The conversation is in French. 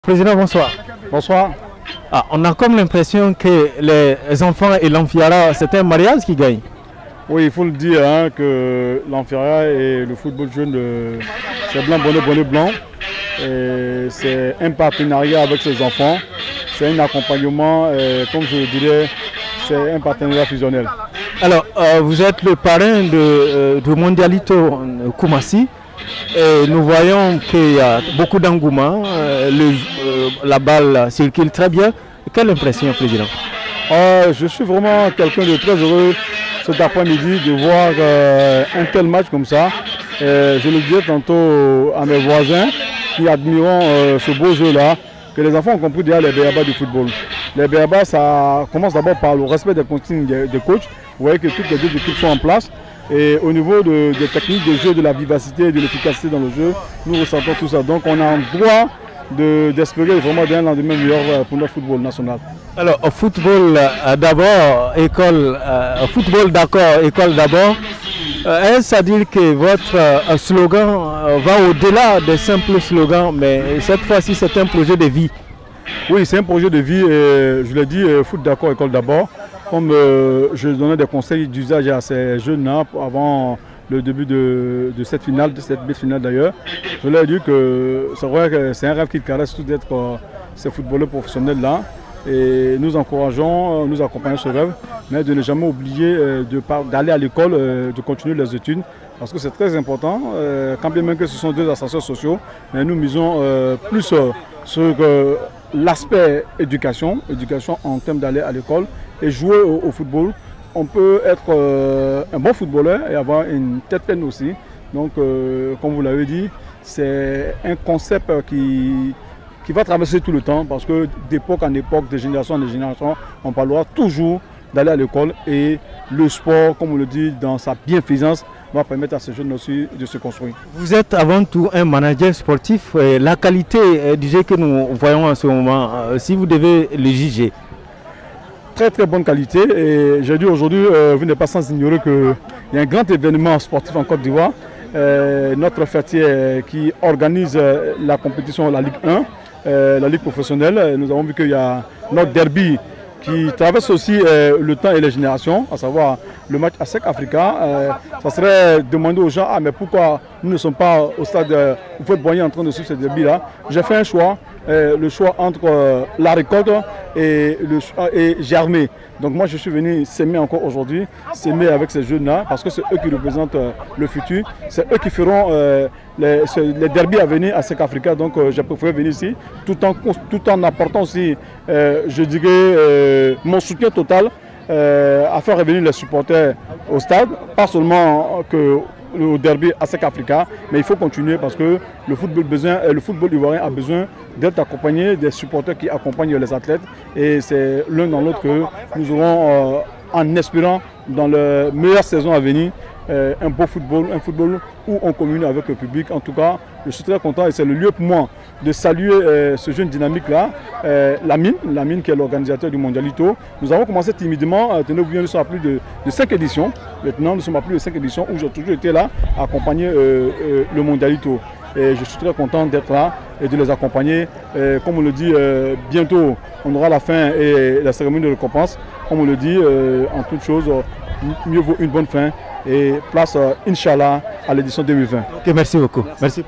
Président, bonsoir. Bonsoir. Ah, on a comme l'impression que les enfants et l'Amfiara, c'est un mariage qui gagne. Oui, il faut le dire hein, que l'Amfiara et le football jeune, c'est blanc, bonnet, bonnet, blanc. C'est un partenariat avec ses enfants. C'est un accompagnement, comme je le dirais, c'est un partenariat fusionnel. Alors, vous êtes le parrain de Mondialito Koumassi. Et nous voyons qu'il y a beaucoup d'engouement, la balle circule très bien. Quelle impression, Président? Je suis vraiment quelqu'un de très heureux cet après-midi de voir un tel match comme ça. Je le disais tantôt à mes voisins qui admirent ce beau jeu-là, que les enfants ont compris déjà les béabas du football. Les béabas, ça commence d'abord par le respect des consignes des coachs. Vous voyez que toutes les deux équipes sont en place. Et au niveau des techniques de jeu, de la vivacité et de l'efficacité dans le jeu, nous ressentons tout ça. Donc on a un droit d'espérer vraiment d'un lendemain meilleur pour notre football national. Alors, football d'abord, école, football d'accord, école d'abord. Est-ce à dire que votre slogan va au-delà des simples slogans, mais cette fois-ci c'est un projet de vie? Oui, c'est un projet de vie, et je l'ai dit, foot d'accord, école d'abord. Comme je donnais des conseils d'usage à ces jeunes-là avant le début de cette finale, de cette bête finale d'ailleurs, je leur ai dit que c'est vrai que c'est un rêve qu'ils caressent tous d'être ces footballeurs professionnels-là. Et nous encourageons, nous accompagnons ce rêve, mais de ne jamais oublier d'aller à l'école, de continuer les études, parce que c'est très important, quand bien même que ce sont deux ascenseurs sociaux, mais nous misons plus sur l'aspect éducation en termes d'aller à l'école et jouer au football. On peut être un bon footballeur et avoir une tête pleine aussi. Donc, comme vous l'avez dit, c'est un concept qui va traverser tout le temps, parce que d'époque en époque, de génération en génération, on parlera toujours d'aller à l'école, et le sport, comme on le dit, dans sa bienfaisance, va permettre à ces jeunes aussi de se construire. Vous êtes avant tout un manager sportif. La qualité du jeu que nous voyons en ce moment, si vous devez le juger? Très très bonne qualité, et j'ai dit aujourd'hui, vous n'êtes pas sans ignorer qu'il y a un grand événement sportif en Côte d'Ivoire. Notre fêtier qui organise la compétition, la Ligue 1, la Ligue professionnelle. Nous avons vu qu'il y a notre derby qui traverse aussi le temps et les générations, à savoir le match ASEC Africa. Ça serait demander aux gens, mais pourquoi nous ne sommes pas au stade où vous voyez en train de suivre ce derby-là? J'ai fait un choix, le choix entre la récolte et germer. Donc moi je suis venu s'aimer encore aujourd'hui, s'aimer avec ces jeunes-là, parce que c'est eux qui représentent le futur, c'est eux qui feront les derbies à venir à ASEC Africa. Donc j'ai préféré venir ici, tout en apportant aussi, je dirais, mon soutien total à faire revenir les supporters au stade, pas seulement que au derby ASEC Africa, mais il faut continuer, parce que le football ivoirien a besoin d'être accompagné des supporters qui accompagnent les athlètes, et c'est l'un dans l'autre que nous aurons, en espérant dans la meilleure saison à venir, un beau football, un football où on communique avec le public. En tout cas, je suis très content, et c'est le lieu pour moi de saluer ce jeune dynamique-là, Lamine qui est l'organisateur du Mondialito. Nous avons commencé timidement, nous sommes à plus de 5 éditions. Maintenant, nous sommes à plus de 5 éditions où j'ai toujours été là à accompagner le Mondialito. Et je suis très content d'être là et de les accompagner. Comme on le dit, bientôt, on aura la fin et la cérémonie de récompense. Comme on le dit, en toute chose, mieux vaut une bonne fin. Et place, Inch'Allah, à l'édition 2020. Ok, merci beaucoup. Merci.